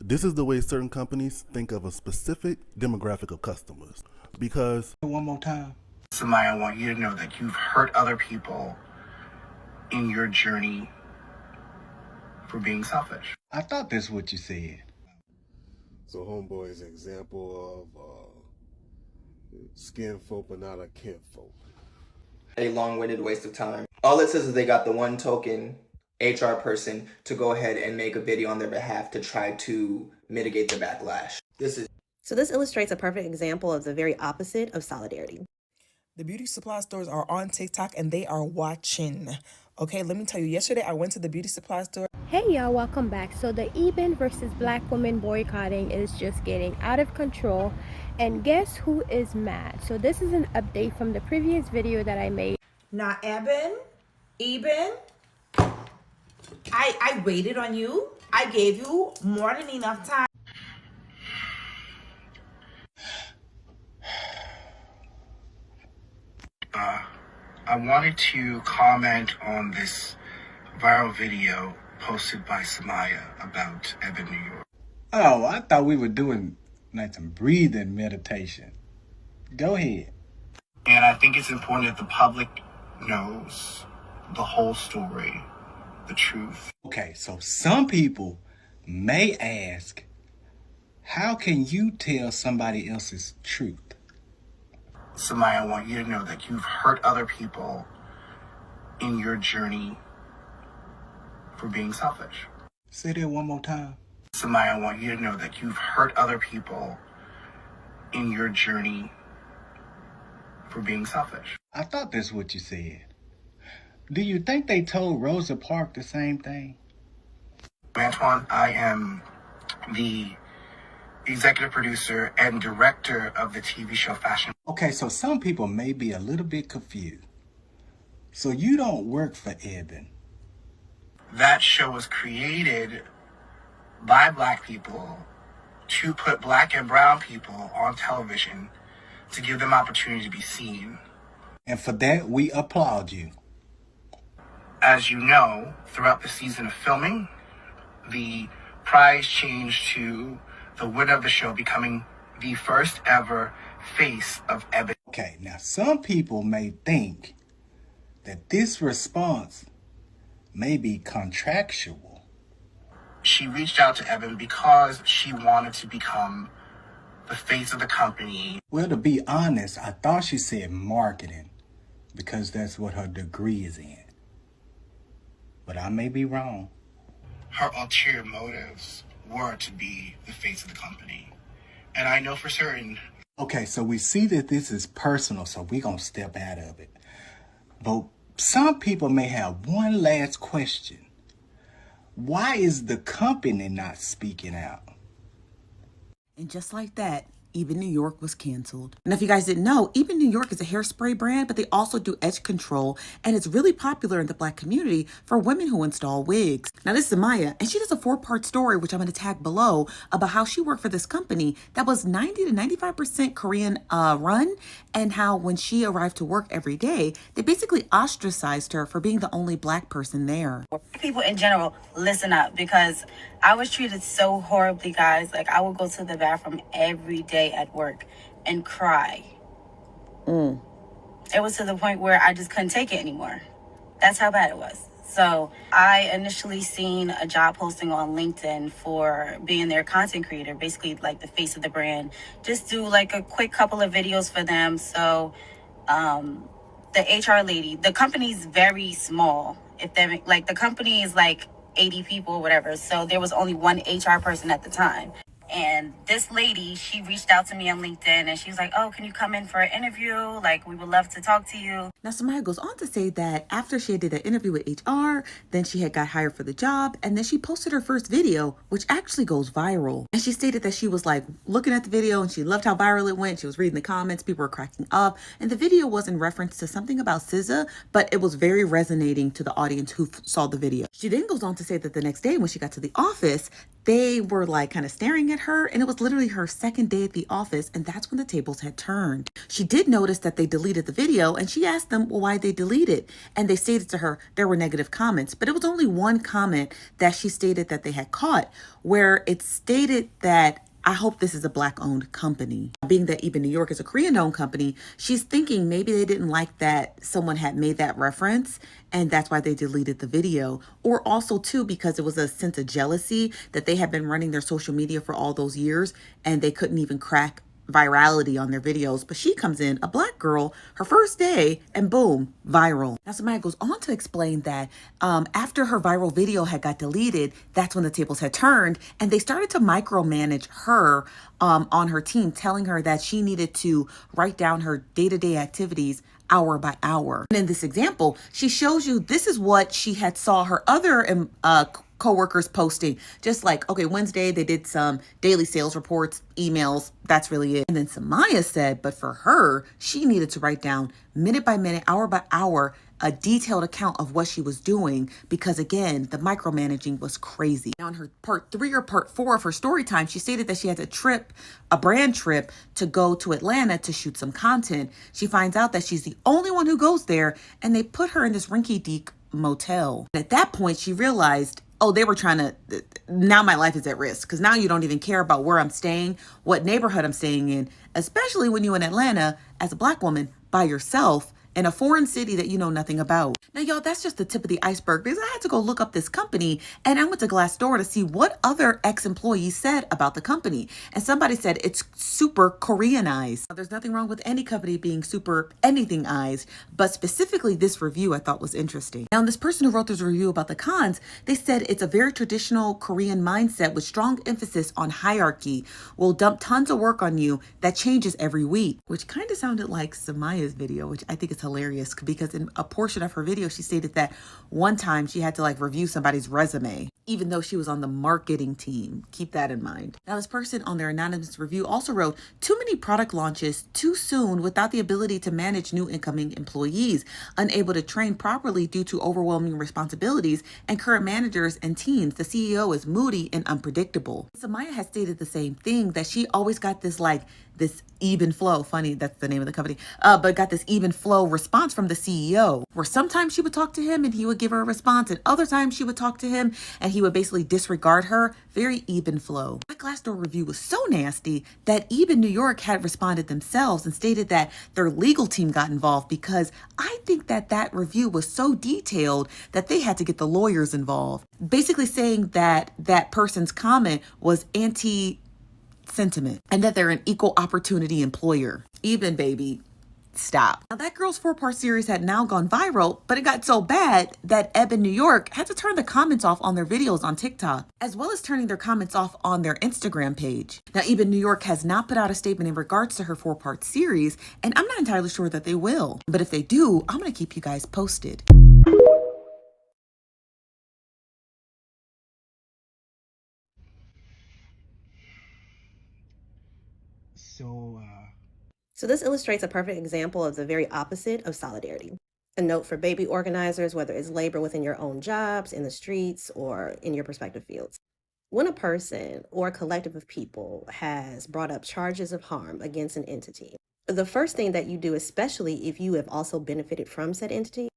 This is the way certain companies think of a specific demographic of customers. Because One more time. Samaya, I want you to know that you've hurt other people in your journey for being selfish. I thought that's what you said. So homeboy is an example of skin folk but not a kin folk. A long-winded waste of time. All it says is they got the one token HR person to go ahead and make a video on their behalf to try to mitigate the backlash. So this illustrates a perfect example of the very opposite of solidarity. The beauty supply stores are on TikTok and they are watching. Okay, let me tell you, yesterday I went to the beauty supply store. Hey y'all, welcome back. So the Ebin versus black women boycotting is just getting out of control. And guess who is mad? So this is an update from the previous video that I made. Now, Ebin, I waited on you. I gave you more than enough time. I wanted to comment on this viral video posted by Samaya about Ebin, New York. Oh, I thought we were doing like some breathing meditation. Go ahead. And I think it's important that the public knows the whole story, the truth. Okay, so some people may ask, how can you tell somebody else's truth? Samaya, I want you to know that you've hurt other people in your journey for being selfish. Say that one more time. Samaya, I want you to know that you've hurt other people in your journey for being selfish. I thought that's what you said. Do you think they told Rosa Parks the same thing? Antoine, I am the executive producer and director of the TV show Fashion. Okay, so some people may be a little bit confused. So you don't work for Ebin. That show was created by black people to put black and brown people on television to give them opportunity to be seen. And for that, we applaud you. As you know, throughout the season of filming, the prize changed to the winner of the show becoming the first ever face of Ebin. Okay, now some people may think that this response may be contractual. She reached out to Ebin because she wanted to become the face of the company. Well, to be honest, I thought she said marketing because that's what her degree is in. But I may be wrong. Her ulterior motives were to be the face of the company. And I know for certain. Okay, so we see that this is personal, so we're going to step out of it. But some people may have one last question. Why is the company not speaking out? And just like that, Ebin New York was canceled. And if you guys didn't know, Ebin New York is a hairspray brand, but they also do edge control. And it's really popular in the black community for women who install wigs. Now this is Maya, and she does a 4-part story, which I'm going to tag below, about how she worked for this company that was 90 to 95% Korean run, and how when she arrived to work every day, they basically ostracized her for being the only black person there. People in general, listen up, because I was treated so horribly, guys. Like, I would go to the bathroom every day at work and cry. It was to the point where I just couldn't take it anymore. That's how bad it was. So I initially seen a job posting on LinkedIn for being their content creator, basically like the face of the brand. Just do like a quick couple of videos for them. So the HR lady, the company's very small. If they like, the company is like 80 people or whatever. So there was only one HR person at the time. And this lady, she reached out to me on LinkedIn and she was like, oh, can you come in for an interview? Like, we would love to talk to you. Now, Samaya goes on to say that after she did an interview with HR, then she had got hired for the job, and then she posted her first video, which actually goes viral. And she stated that she was like looking at the video and she loved how viral it went. She was reading the comments, people were cracking up. And the video was in reference to something about SZA, but it was very resonating to the audience who saw the video. She then goes on to say that the next day when she got to the office, They were like kind of staring at her, and it was literally her second day at the office, and that's when the tables had turned. She did notice that they deleted the video, and she asked them why they deleted, and they stated to her there were negative comments, but it was only one comment that she stated that they had caught, where it stated that, "I hope this is a Black-owned company." Being that Ebin New York is a Korean-owned company, she's thinking maybe they didn't like that someone had made that reference, and that's why they deleted the video. Or also, too, because it was a sense of jealousy that they had been running their social media for all those years, and they couldn't even crack virality on their videos. But she comes in, a Black girl, her first day, and boom, viral. Now Samaya goes on to explain that after her viral video had got deleted, that's when the tables had turned, and they started to micromanage her on her team, telling her that she needed to write down her day-to-day activities hour by hour. And in this example, she shows you this is what she had saw her other co-workers posting, just like, okay, Wednesday they did some daily sales reports, emails, that's really it. And then Samaya said, but for her, she needed to write down minute by minute, hour by hour, a detailed account of what she was doing, because again, the micromanaging was crazy. Now in her part 3 or part 4 of her story time, she stated that she had a brand trip to go to Atlanta to shoot some content. She finds out that she's the only one who goes there, and they put her in this rinky-dink motel. And at that point, she realized, oh, they were trying to, now my life is at risk, because now you don't even care about where I'm staying, what neighborhood I'm staying in, especially when you're in Atlanta as a Black woman by yourself in a foreign city that you know nothing about. Now, y'all, that's just the tip of the iceberg, because I had to go look up this company, and I went to Glassdoor to see what other ex-employees said about the company. And somebody said it's super Koreanized. Now, there's nothing wrong with any company being super anythingized, but specifically this review I thought was interesting. Now, this person who wrote this review about the cons, they said it's a very traditional Korean mindset with strong emphasis on hierarchy. Will dump tons of work on you that changes every week, which kind of sounded like Samaya's video, which I think is hilarious, because in a portion of her video she stated that one time she had to like review somebody's resume even though she was on the marketing team. Keep that in mind. Now, this person on their anonymous review also wrote, too many product launches too soon without the ability to manage new incoming employees, unable to train properly due to overwhelming responsibilities and current managers and teams. The CEO is moody and unpredictable. Samaya has stated the same thing, that she always got this even flow, funny, that's the name of the company, but got this even flow response from the CEO, where sometimes she would talk to him and he would give her a response, and other times she would talk to him and he would basically disregard her. Very even flow. My Glassdoor review was so nasty that Ebin New York had responded themselves and stated that their legal team got involved, because I think that review was so detailed that they had to get the lawyers involved, basically saying that that person's comment was anti-sentiment and that they're an equal opportunity employer. Ebin, baby, stop. Now, that girl's 4-part series had now gone viral, but it got so bad that Ebin New York had to turn the comments off on their videos on TikTok, as well as turning their comments off on their Instagram page. Now, Ebin New York has not put out a statement in regards to her 4-part series, and I'm not entirely sure that they will. But if they do, I'm going to keep you guys posted. So this illustrates a perfect example of the very opposite of solidarity. A note for baby organizers, whether it's labor within your own jobs, in the streets, or in your respective fields. When a person or a collective of people has brought up charges of harm against an entity, the first thing that you do, especially if you have also benefited from said entity,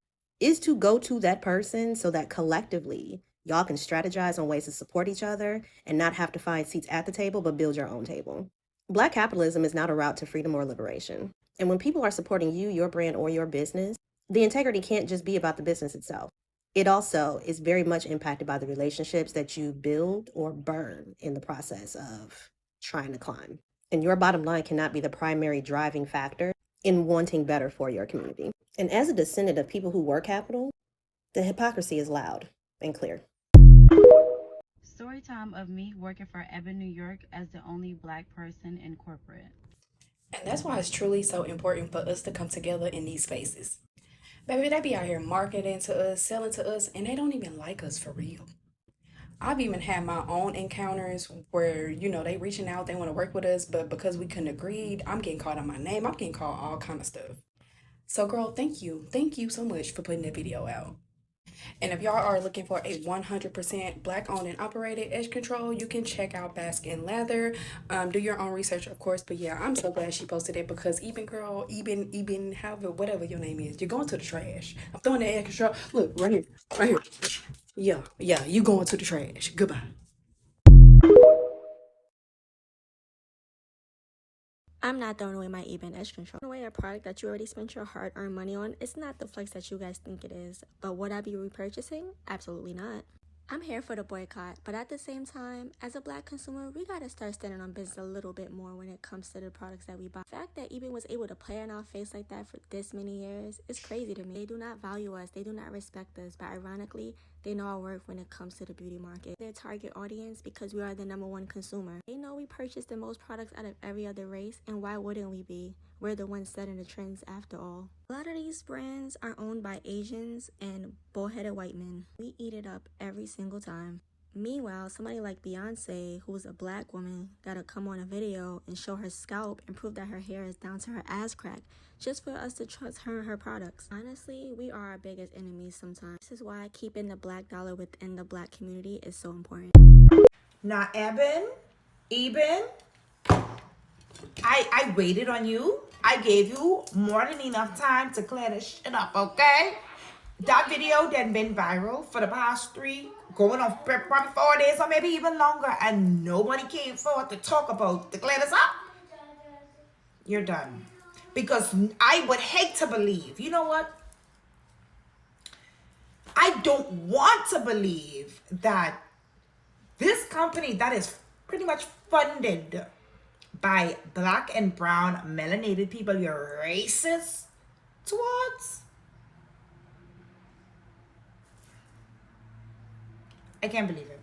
is to go to that person so that collectively y'all can strategize on ways to support each other and not have to find seats at the table, but build your own table. Black capitalism is not a route to freedom or liberation. And when people are supporting you, your brand, or your business, the integrity can't just be about the business itself. It also is very much impacted by the relationships that you build or burn in the process of trying to climb. And your bottom line cannot be the primary driving factor in wanting better for your community. And as a descendant of people who were capital, the hypocrisy is loud and clear. Story time of me working for Ebin New York as the only Black person in corporate. And that's why it's truly so important for us to come together in these spaces. Baby, they be out here marketing to us, selling to us, and they don't even like us for real. I've even had my own encounters where, they reaching out, they want to work with us, but because we couldn't agree, I'm getting called on my name, I'm getting called all kind of stuff. So girl, thank you so much for putting that video out. And if y'all are looking for a 100% black owned and operated edge control, you can check out Baskin Leather. Do your own research, of course. But yeah, I'm so glad she posted it because Ebin, however, whatever your name is, you're going to the trash. I'm throwing the edge control. Look, right here. Yeah, you going to the trash. Goodbye. I'm not throwing away my Ebin edge control. Throwing away a product that you already spent your hard-earned money on, it's not the flex that you guys think it is. But would I be repurchasing? Absolutely not. I'm here for the boycott, but at the same time, as a black consumer, we gotta start standing on business a little bit more when it comes to the products that we buy. The fact that Ebin was able to play in our face like that for this many years is crazy to me. They do not value us, they do not respect us, but ironically, they know our worth when it comes to the beauty market. Their target audience because we are the #1 consumer. They know we purchase the most products out of every other race, and why wouldn't we be? We're the ones setting the trends after all. A lot of these brands are owned by Asians and bullheaded white men. We eat it up every single time. Meanwhile, somebody like Beyonce, who's a black woman, gotta come on a video and show her scalp and prove that her hair is down to her ass crack just for us to trust her and her products. Honestly, we are our biggest enemies sometimes. This is why keeping the black dollar within the black community is so important. Now, Ebin, I waited on you. I gave you more than enough time to clear this shit up, okay? That video then been viral for the past 3, going on probably 4 days or maybe even longer, and nobody came forward to talk about to clear this up. You're done. Because I would hate to believe, you know what? I don't want to believe that this company that is pretty much funded by black and brown melanated people you're racist towards. I can't believe it.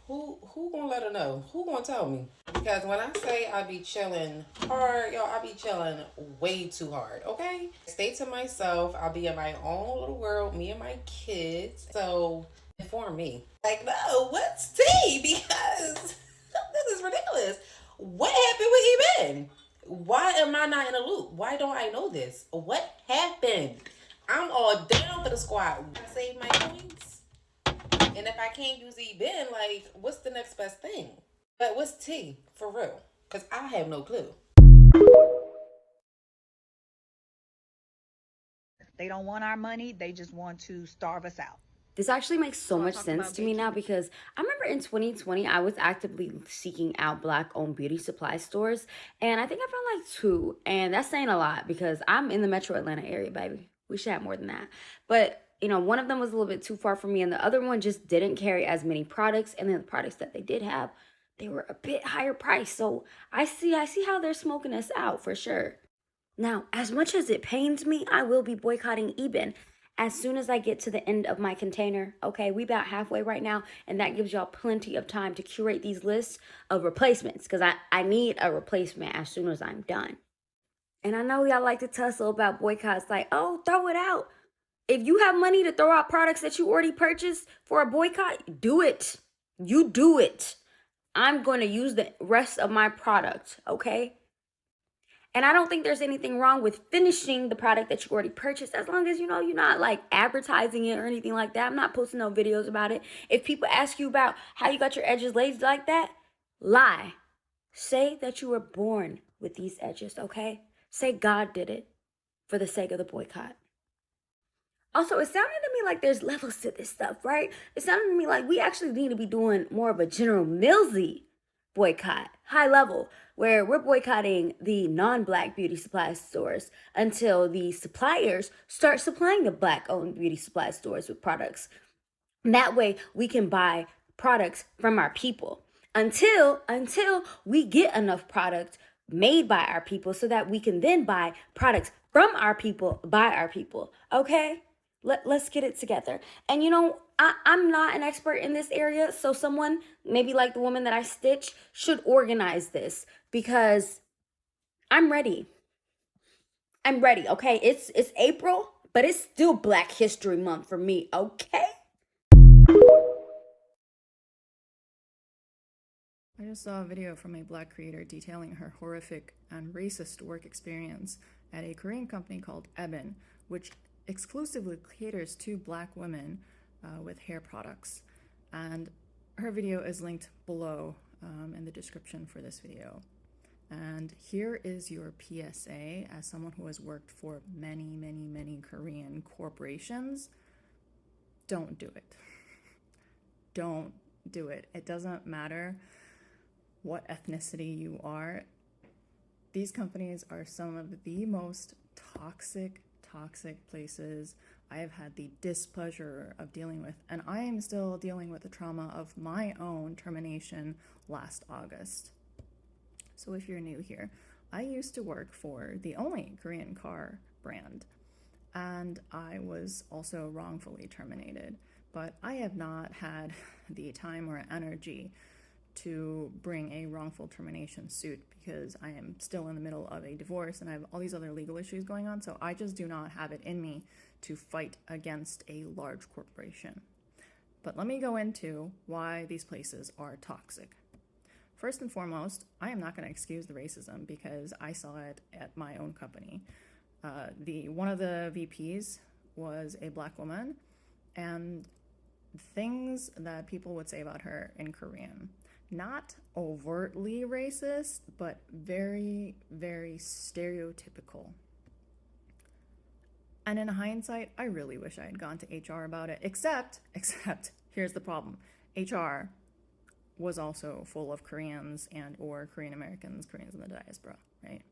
Who gonna let her know? Who gonna tell me? Because when I say I be chilling hard, y'all, I be chilling way too hard, okay? Stay to myself. I'll be in my own little world, me and my kids. So inform me. Like, no, what's tea? Because this is ridiculous. What happened with Ebin? Why am I not in a loop? Why don't I know this? What happened? I'm all down for the squad. I save my coins. And if I can't use Ebin, like, what's the next best thing? But what's tea, for real? Because I have no clue. They don't want our money. They just want to starve us out. This actually makes so much sense to me now because I remember in 2020, I was actively seeking out black-owned beauty supply stores. And I think I found like 2. And that's saying a lot because I'm in the metro Atlanta area, baby. We should have more than that. But you know, one of them was a little bit too far from me and the other one just didn't carry as many products. And then the products that they did have, they were a bit higher priced. So I see how they're smoking us out for sure. Now, as much as it pains me, I will be boycotting Ebin as soon as I get to the end of my container. Okay, we about halfway right now, and that gives y'all plenty of time to curate these lists of replacements because I need a replacement as soon as I'm done. And I know y'all like to tussle about boycotts like, oh, throw it out. If you have money to throw out products that you already purchased for a boycott, do it. You do it. I'm going to use the rest of my product, okay? And I don't think there's anything wrong with finishing the product that you already purchased as long as, you know, you're not like advertising it or anything like that. I'm not posting no videos about it. If people ask you about how you got your edges laid like that, lie. Say that you were born with these edges, okay? Say God did it for the sake of the boycott. Also, it sounded to me like there's levels to this stuff, right? It sounded to me like we actually need to be doing more of a General Millsy boycott, high level, where we're boycotting the non-black beauty supply stores until the suppliers start supplying the black-owned beauty supply stores with products. That way, we can buy products from our people until we get enough product made by our people so that we can then buy products from our people by our people, okay? Let's get it together. And you know, I'm not an expert in this area, so someone, maybe like the woman that I stitch, should organize this because I'm ready. I'm ready, okay? It's April, but it's still Black History Month for me, okay? I just saw a video from a black creator detailing her horrific and racist work experience at a Korean company called Ebin, which exclusively caters to Black women with hair products. And her video is linked below in the description for this video. And here is your PSA as someone who has worked for many, many, many Korean corporations. Don't do it. Don't do it. It doesn't matter what ethnicity you are. These companies are some of the most toxic places I have had the displeasure of dealing with, and I am still dealing with the trauma of my own termination last August. So if you're new here, I used to work for the only Korean car brand, and I was also wrongfully terminated, but I have not had the time or energy to bring a wrongful termination suit because I am still in the middle of a divorce and I have all these other legal issues going on, so I just do not have it in me to fight against a large corporation. But let me go into why these places are toxic. First and foremost, I am not going to excuse the racism because I saw it at my own company. One of the VPs was a Black woman, and things that people would say about her in Korean, not overtly racist, but very, very stereotypical. And in hindsight, I really wish I had gone to HR about it, except, here's the problem. HR was also full of Koreans and or Korean Americans, Koreans in the diaspora, right?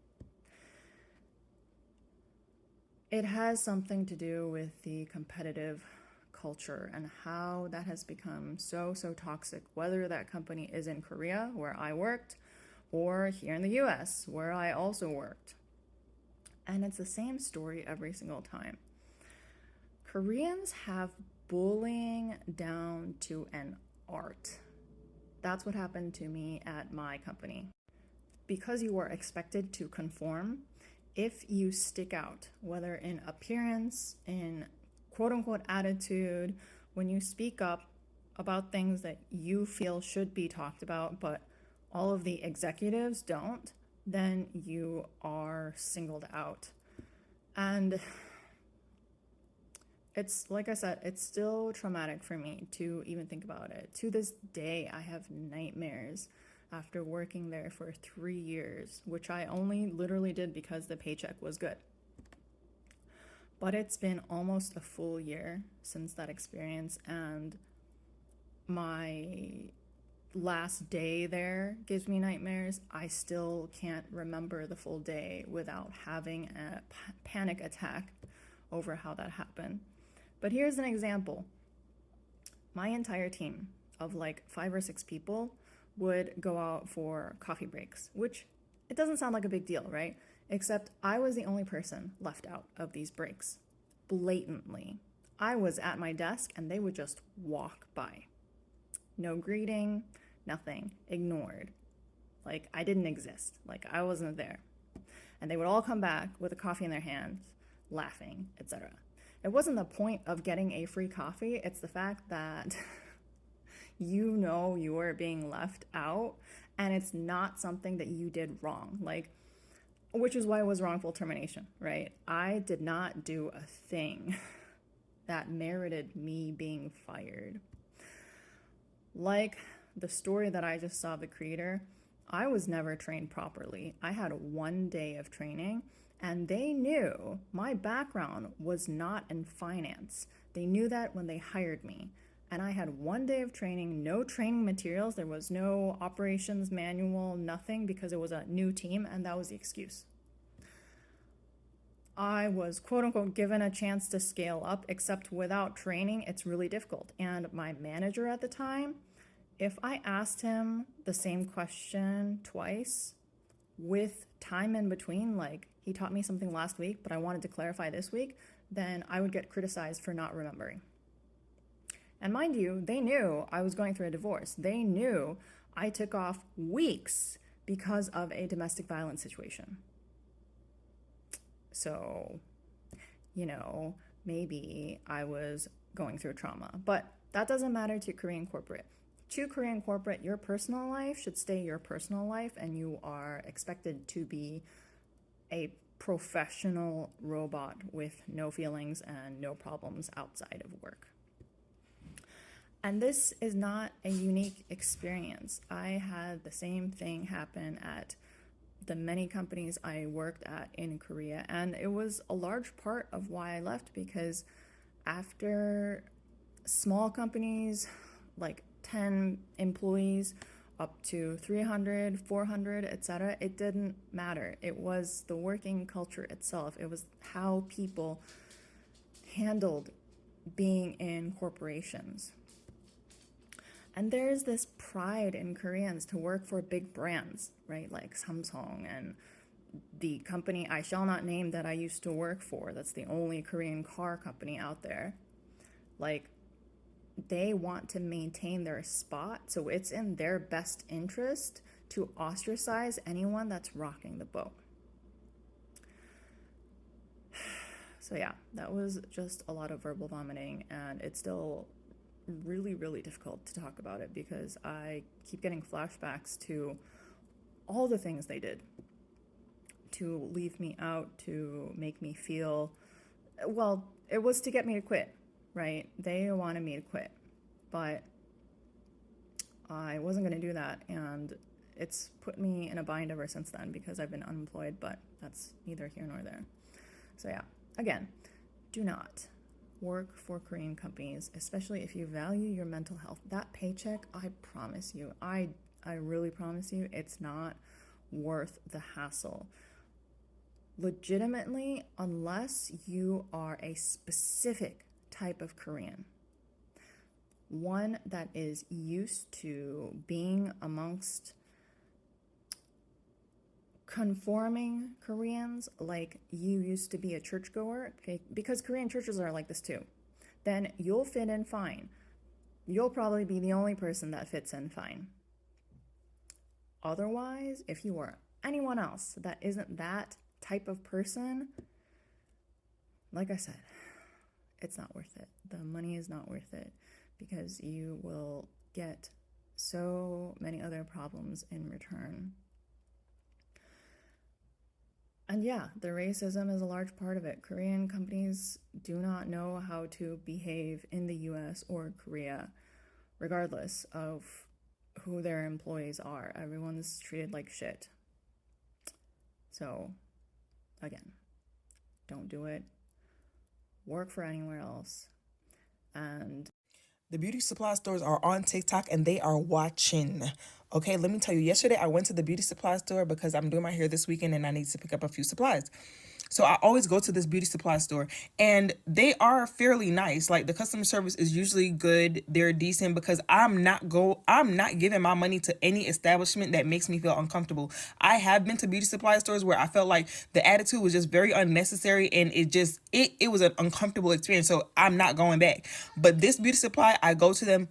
It has something to do with the competitive culture and how that has become so toxic, whether that company is in Korea, where I worked, or here in the US, where I also worked. And it's the same story every single time. Koreans have bullying down to an art. That's what happened to me at my company. Because you are expected to conform, if you stick out, whether in appearance, in quote-unquote attitude, when you speak up about things that you feel should be talked about, but all of the executives don't, then you are singled out. And it's, like I said, it's still traumatic for me to even think about it. To this day, I have nightmares after working there for 3 years, which I only literally did because the paycheck was good. But it's been almost a full year since that experience, and my last day there gives me nightmares. I still can't remember the full day without having a panic attack over how that happened. But here's an example. My entire team of like 5 or 6 people would go out for coffee breaks, which it doesn't sound like a big deal, right? Except I was the only person left out of these breaks, blatantly. I was at my desk and they would just walk by. No greeting, nothing, ignored. Like I didn't exist, like I wasn't there. And they would all come back with a coffee in their hands, laughing, etc. It wasn't the point of getting a free coffee, it's the fact that you know you are being left out and it's not something that you did wrong. Like, which is why it was wrongful termination, right? I did not do a thing that merited me being fired. Like the story that I just saw of the creator, I was never trained properly. I had 1 day of training and they knew my background was not in finance. They knew that when they hired me. And I had 1 day of training, no training materials. There was no operations manual, nothing, because it was a new team, and that was the excuse. I was quote unquote given a chance to scale up, except without training, it's really difficult. And my manager at the time, if I asked him the same question twice with time in between, like he taught me something last week, but I wanted to clarify this week, then I would get criticized for not remembering. And mind you, they knew I was going through a divorce. They knew I took off weeks because of a domestic violence situation. So, you know, maybe I was going through trauma, but that doesn't matter to Korean corporate. To Korean corporate, your personal life should stay your personal life, and you are expected to be a professional robot with no feelings and no problems outside of work. And this is not a unique experience. I had the same thing happen at the many companies I worked at in Korea, and it was a large part of why I left, because after small companies like 10 employees up to 300, 400, etc., it didn't matter. It was the working culture itself. It was how people handled being in corporations. And there's this pride in Koreans to work for big brands, right? Like Samsung and the company I shall not name that I used to work for. That's the only Korean car company out there. Like, they want to maintain their spot, so it's in their best interest to ostracize anyone that's rocking the boat. So yeah, that was just a lot of verbal vomiting, and it's still really, really difficult to talk about it because I keep getting flashbacks to all the things they did to leave me out, to make me feel, well, it was to get me to quit, right? They wanted me to quit, but I wasn't going to do that, and it's put me in a bind ever since then because I've been unemployed, but that's neither here nor there. So yeah, again, do not work for Korean companies, especially if you value your mental health. That paycheck, I promise you, I really promise you, it's not worth the hassle. Legitimately, unless you are a specific type of Korean, one that is used to being amongst conforming Koreans, like you used to be a churchgoer, okay, because Korean churches are like this too, then you'll fit in fine. You'll probably be the only person that fits in fine. Otherwise, if you are anyone else that isn't that type of person, like I said, it's not worth it. The money is not worth it because you will get so many other problems in return. And yeah, the racism is a large part of it. Korean companies do not know how to behave in the US or Korea, regardless of who their employees are. Everyone's treated like shit. So, again, don't do it. Work for anywhere else. And the beauty supply stores are on TikTok and they are watching. Okay, let me tell you, yesterday I went to the beauty supply store because I'm doing my hair this weekend and I need to pick up a few supplies. So I always go to this beauty supply store and they are fairly nice. Like, the customer service is usually good. They're decent because I'm not giving my money to any establishment that makes me feel uncomfortable. I have been to beauty supply stores where I felt like the attitude was just very unnecessary and it was an uncomfortable experience. So I'm not going back. But this beauty supply, I go to them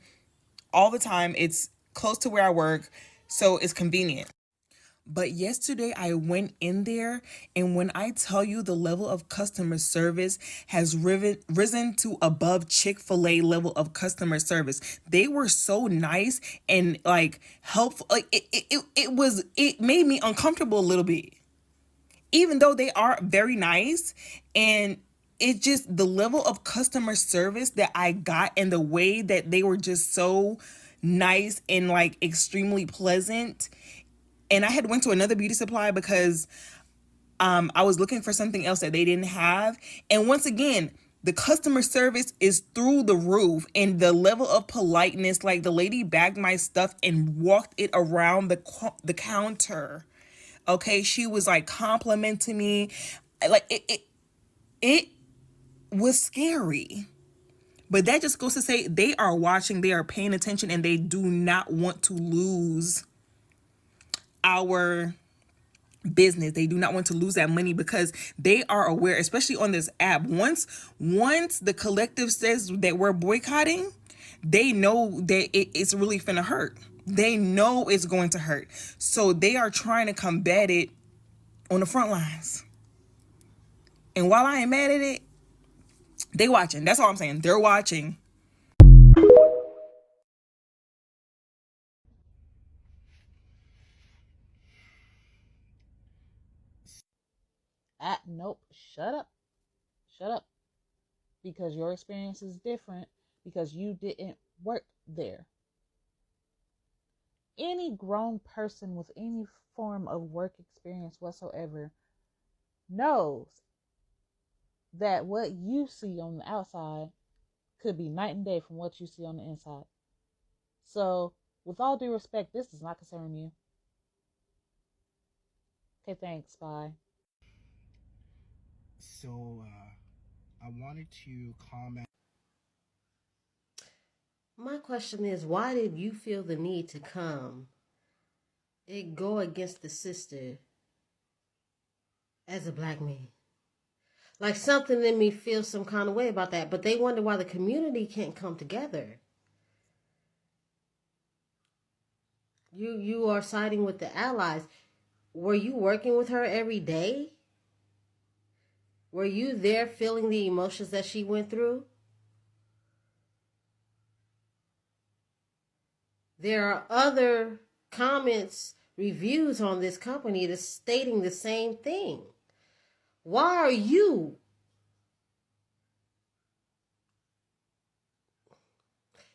all the time. It's close to where I work, so it's convenient. But yesterday I went in there, and when I tell you the level of customer service has risen to above Chick-fil-A level of customer service. They were so nice and like helpful. Like it made me uncomfortable a little bit, even though they are very nice. And it's just the level of customer service that I got and the way that they were just so nice and like extremely pleasant. And I had went to another beauty supply because I was looking for something else that they didn't have. And once again, the customer service is through the roof, and the level of politeness, like the lady bagged my stuff and walked it around the counter. Okay, she was like complimenting me. Like it was scary. But that just goes to say they are watching, they are paying attention, and they do not want to lose our business. They do not want to lose that money because they are aware, especially on this app. Once the collective says that we're boycotting, they know that it's really finna hurt. They know it's going to hurt. So they are trying to combat it on the front lines. And while I ain't mad at it, they watching. That's all I'm saying. They're watching. Nope, shut up. Shut up. Because your experience is different because you didn't work there. Any grown person with any form of work experience whatsoever knows that what you see on the outside could be night and day from what you see on the inside. So, with all due respect, this does not concern you. Okay, thanks. Bye. So, I wanted to comment. My question is, why did you feel the need to come and go against the sister as a black man? Like, something in me feels some kind of way about that, but they wonder why the community can't come together. You are siding with the allies. Were you working with her every day? Were you there feeling the emotions that she went through? There are other comments, reviews on this company that's stating the same thing. Why are you?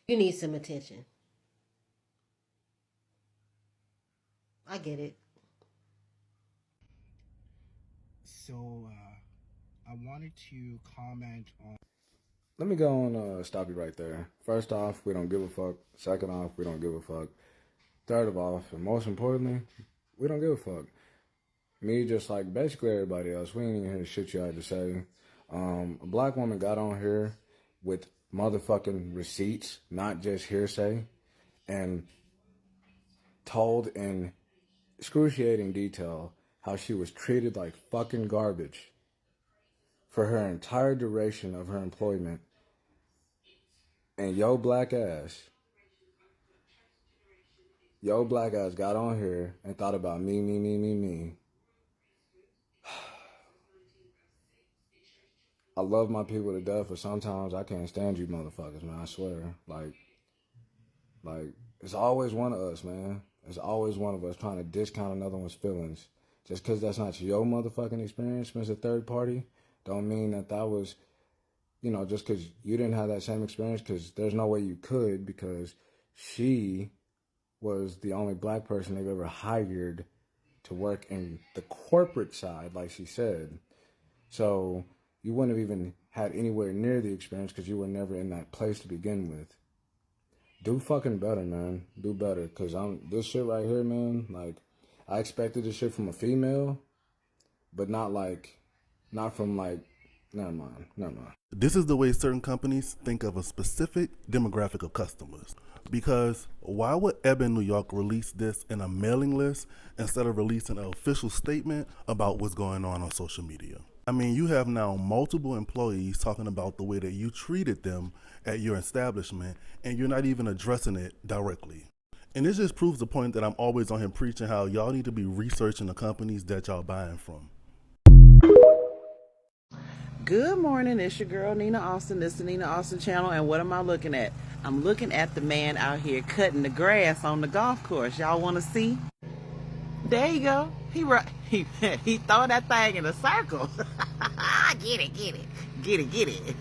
You need some attention. I get it. So, I wanted to comment on. Let me go and stop you right there. First off, we don't give a fuck. Second off, we don't give a fuck. Third of all, and most importantly, we don't give a fuck. Me, just like basically everybody else, we ain't even hear the shit you had to say. A black woman got on here with motherfucking receipts, not just hearsay, and told in excruciating detail how she was treated like fucking garbage for her entire duration of her employment. And yo black ass got on here and thought about me. I love my people to death, but sometimes I can't stand you motherfuckers, man. I swear. Like, it's always one of us, man. It's always one of us trying to discount another one's feelings. Just because that's not your motherfucking experience, Mr. Third Party, don't mean that was, just because you didn't have that same experience, because there's no way you could, because she was the only black person they've ever hired to work in the corporate side, like she said. So you wouldn't have even had anywhere near the experience because you were never in that place to begin with. Do fucking better, man. Do better. Because this shit right here, man, like, I expected this shit from a female, but not from, never mind. This is the way certain companies think of a specific demographic of customers. Because why would Ebin New York release this in a mailing list instead of releasing an official statement about what's going on social media? I mean, you have now multiple employees talking about the way that you treated them at your establishment, and you're not even addressing it directly. And this just proves the point that I'm always on here preaching how y'all need to be researching the companies that y'all buying from. Good morning, it's your girl Nina Austin. This is the Nina Austin channel, and what am I looking at? I'm looking at the man out here cutting the grass on the golf course. Y'all want to see? There you go. He throw that thing in a circle. Get it.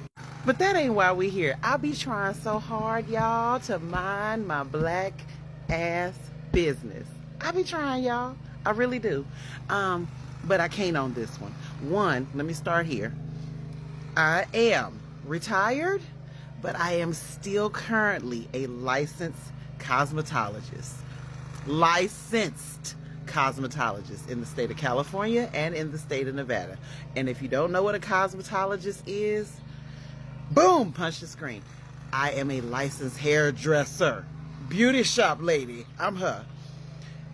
But that ain't why we here. I be trying so hard, y'all, to mind my black ass business. I be trying, y'all. I really do. But I can't on this one. One, let me start here. I am retired, but I am still currently a licensed cosmetologist. Licensed cosmetologist in the state of California and in the state of Nevada. And if you don't know what a cosmetologist is, boom, punch the screen. I am a licensed hairdresser, beauty shop lady. I'm her.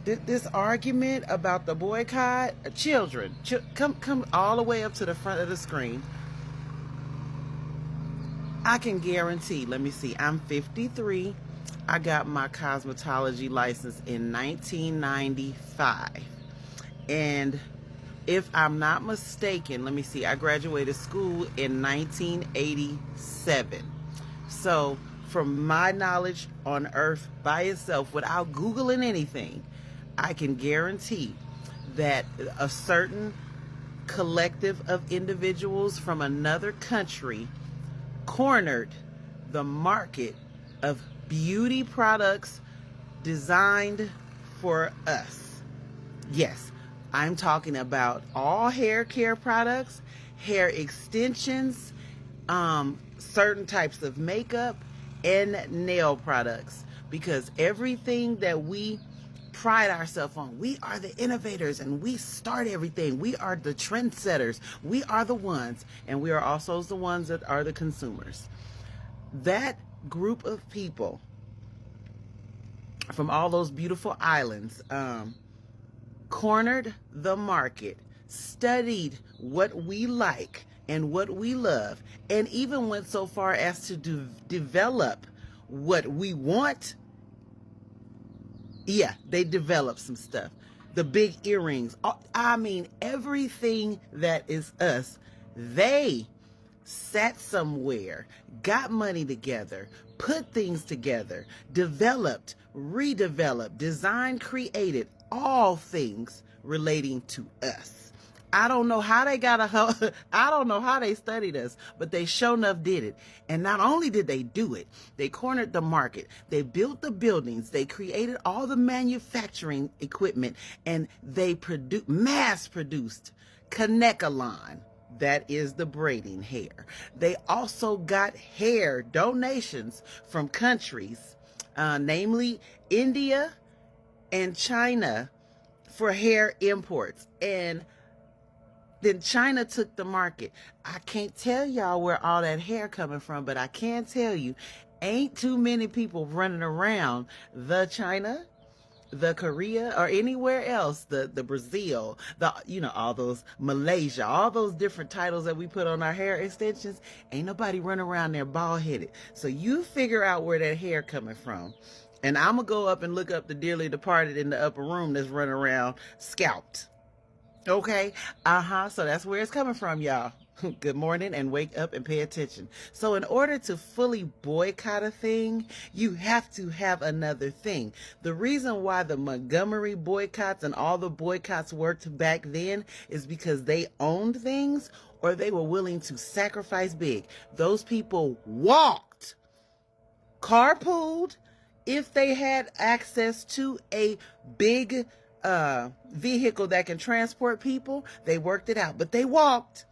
This argument about the boycott, children, come all the way up to the front of the screen. I can guarantee, let me see, I'm 53. I got my cosmetology license in 1995. And if I'm not mistaken, let me see, I graduated school in 1987. So from my knowledge on earth by itself, without Googling anything, I can guarantee that a certain collective of individuals from another country cornered the market of beauty products designed for us. Yes, I'm talking about all hair care products, hair extensions, certain types of makeup, and nail products. Because everything that we pride ourselves on, we are the innovators and we start everything. We are the trendsetters. We are the ones, and we are also the ones that are the consumers. That group of people from all those beautiful islands cornered the market, studied what we like and what we love, and even went so far as to develop what we want. Yeah, they developed some stuff. The big earrings. I mean, everything that is us. They sat somewhere, got money together, put things together, developed, redeveloped, designed, created all things relating to us. I don't know how they I don't know how they studied us, but they sure enough did it. And not only did they do it, they cornered the market. They built the buildings. They created all the manufacturing equipment, and they mass produced Kanekalon. That is the braiding hair. They also got hair donations from countries, namely India and China, for hair imports. And then China took the market. I can't tell y'all where all that hair coming from, but I can tell you, ain't too many people running around the China, the Korea, or anywhere else, the Brazil, all those Malaysia, all those different titles that we put on our hair extensions. Ain't nobody running around there bald headed. So you figure out where that hair coming from. And I'm going to go up and look up the dearly departed in the upper room that's running around scalped. Okay. So that's where it's coming from, y'all. Good morning, and wake up and pay attention. So in order to fully boycott a thing, you have to have another thing. The reason why the Montgomery boycotts and all the boycotts worked back then is because they owned things, or they were willing to sacrifice big. Those people walked, carpooled, if they had access to a big vehicle that can transport people. They worked it out, but they walked.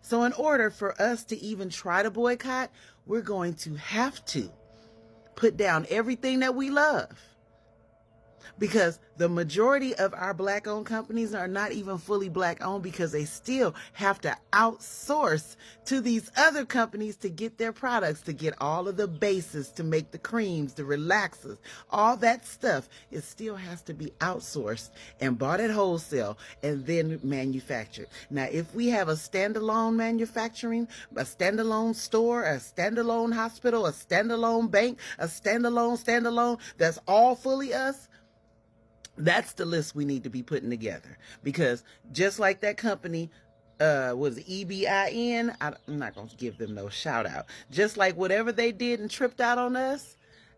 So in order for us to even try to boycott, we're going to have to put down everything that we love. Because the majority of our Black-owned companies are not even fully Black-owned, because they still have to outsource to these other companies to get their products, to get all of the bases, to make the creams, the relaxers, all that stuff. It still has to be outsourced and bought at wholesale and then manufactured. Now, if we have a standalone manufacturing, a standalone store, a standalone hospital, a standalone bank, a standalone, that's all fully us, that's the list we need to be putting together. Because just like that company was EBIN, I'm not going to give them no shout out. Just like whatever they did and tripped out on us,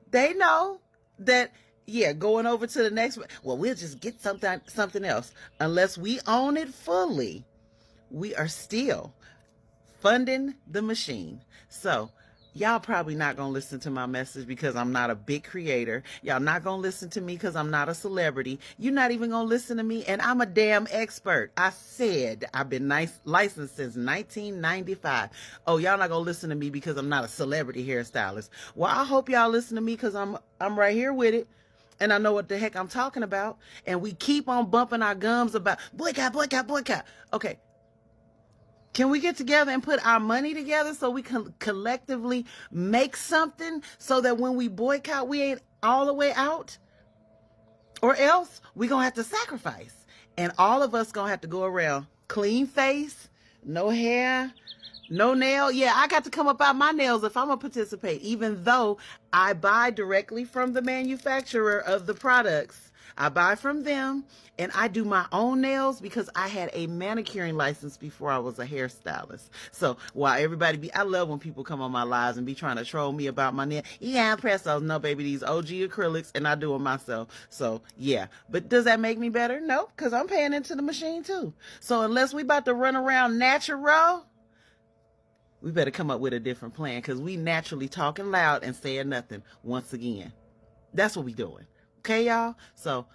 they know that, going over to the next one, well, we'll just get something else. Unless we own it fully, we are still funding the machine. So y'all probably not going to listen to my message because I'm not a big creator. Y'all not going to listen to me because I'm not a celebrity. You're not even going to listen to me, and I'm a damn expert. I said I've been licensed since 1995. Oh, y'all not going to listen to me because I'm not a celebrity hairstylist. Well, I hope y'all listen to me because I'm right here with it. And I know what the heck I'm talking about. And we keep on bumping our gums about boycott. Okay. Can we get together and put our money together so we can collectively make something so that when we boycott, we ain't all the way out? Or else we're going to have to sacrifice. And all of us going to have to go around clean face, no hair, no nail. Yeah, I got to come up out my nails if I'm going to participate, even though I buy directly from the manufacturer of the products. I buy from them, and I do my own nails because I had a manicuring license before I was a hairstylist. So while everybody I love when people come on my lives and be trying to troll me about my nail. Yeah, I press those. No, baby, these OG acrylics, and I do them myself. So yeah, but does that make me better? No, because I'm paying into the machine too. So unless we about to run around natural, we better come up with a different plan, because we naturally talking loud and saying nothing once again. That's what we doing. Okay, y'all? So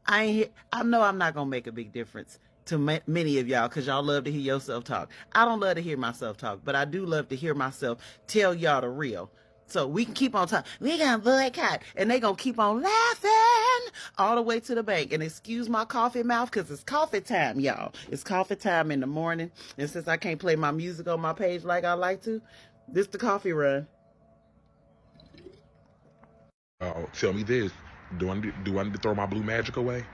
I know I'm not gonna make a big difference to many of y'all, because y'all love to hear yourself talk. I don't love to hear myself talk, but I do love to hear myself tell y'all the real. So we can keep on talking. We gonna boycott, and they gonna keep on laughing all the way to the bank. And excuse my coffee mouth, because it's coffee time, y'all. It's coffee time in the morning, and since I can't play my music on my page like I like to, this the coffee run. Tell me this: do I need to throw my blue magic away?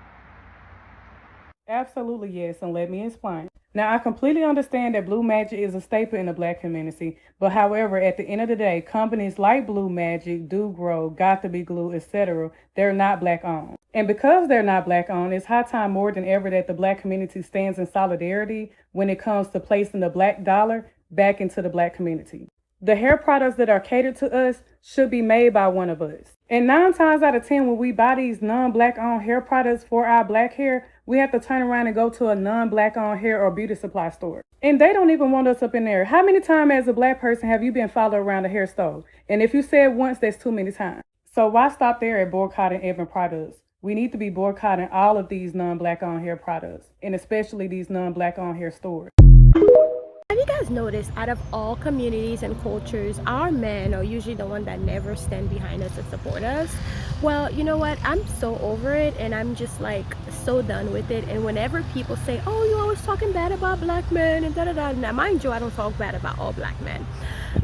Absolutely yes, and let me explain. Now, I completely understand that Blue Magic is a staple in the Black community, but however, at the end of the day, companies like Blue Magic, Do Grow, Got to Be Glue, etc., they're not Black owned. And because they're not Black owned, it's high time more than ever that the Black community stands in solidarity when it comes to placing the Black dollar back into the Black community. The hair products that are catered to us should be made by one of us. And 9 times out of 10, when we buy these non-Black owned hair products for our Black hair, we have to turn around and go to a non-Black owned hair or beauty supply store. And they don't even want us up in there. How many times as a Black person have you been followed around a hair store? And if you said once, that's too many times. So why stop there at boycotting Ebin products? We need to be boycotting all of these non-Black owned hair products, and especially these non-Black owned hair stores. Have you guys noticed, out of all communities and cultures, our men are usually the one that never stand behind us and support us? Well, you know what? I'm so over it, and I'm just like so done with it. And whenever people say, oh, you're always talking bad about Black men and da-da-da, now mind you, I don't talk bad about all Black men.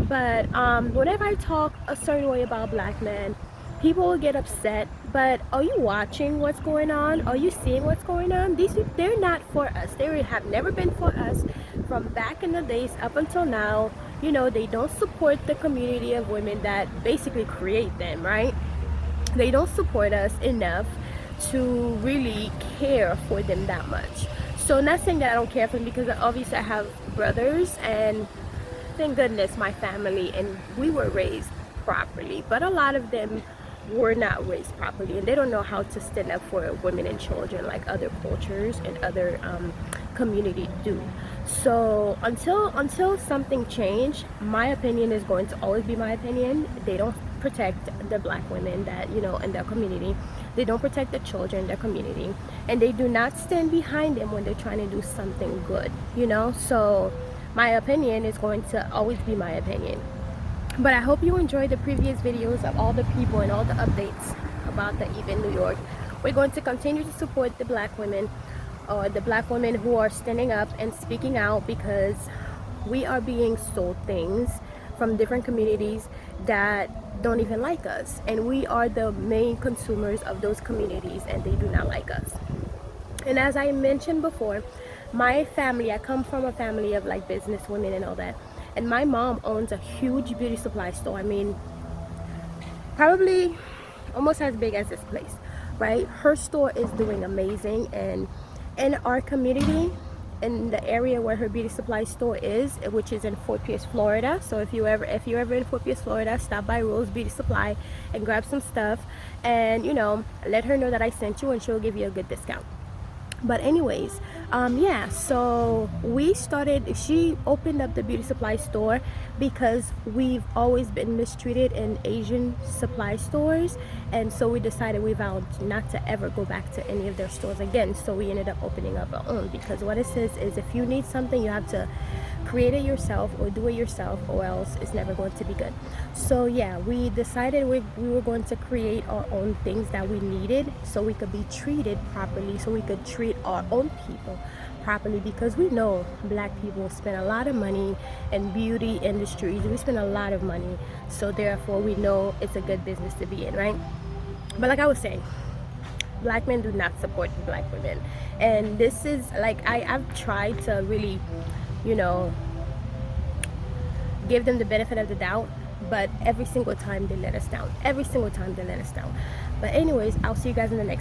But whenever I talk a certain way about Black men, people will get upset. But are you watching what's going on? Are you seeing what's going on? These people, they're not for us. They have never been for us from back in the days up until now. You know, they don't support the community of women that basically create them, right? They don't support us enough to really care for them that much. So not saying that I don't care for them, because obviously I have brothers, and thank goodness my family and we were raised properly, but a lot of them were not raised properly, and they don't know how to stand up for women and children like other cultures and other communities do. So until something change, my opinion is going to always be my opinion. They don't protect the Black women that, you know, in their community. They don't protect the children in their community, and they do not stand behind them when they're trying to do something good, you know. So my opinion is going to always be my opinion. But I hope you enjoyed the previous videos of all the people and all the updates about the Ebin New York. We're going to continue to support the Black women, or the Black women who are standing up and speaking out, because we are being sold things from different communities that don't even like us, and we are the main consumers of those communities, and they do not like us. And as I mentioned before, my family, I come from a family of like business women and all that, and my mom owns a huge beauty supply store. I mean, probably almost as big as this place, right? Her store is doing amazing, and in our community, in the area where her beauty supply store is, which is in Fort Pierce, Florida. So if you're ever in Fort Pierce, Florida, stop by Rose Beauty Supply and grab some stuff, and you know, let her know that I sent you, and she'll give you a good discount. But anyways, yeah, so she opened up the beauty supply store because we've always been mistreated in Asian supply stores, and so we decided we vowed not to ever go back to any of their stores again. So we ended up opening up our own, because what it says is if you need something, you have to create it yourself or do it yourself, or else it's never going to be good. So yeah, we decided we were going to create our own things that we needed, so we could be treated properly, so we could treat our own people properly, because we know Black people spend a lot of money in beauty industries. We spend a lot of money, so therefore we know it's a good business to be in, right? But like I was saying, Black men do not support Black women, and this is like I've tried to really, you know, give them the benefit of the doubt, but every single time they let us down. But anyways, I'll see you guys in the next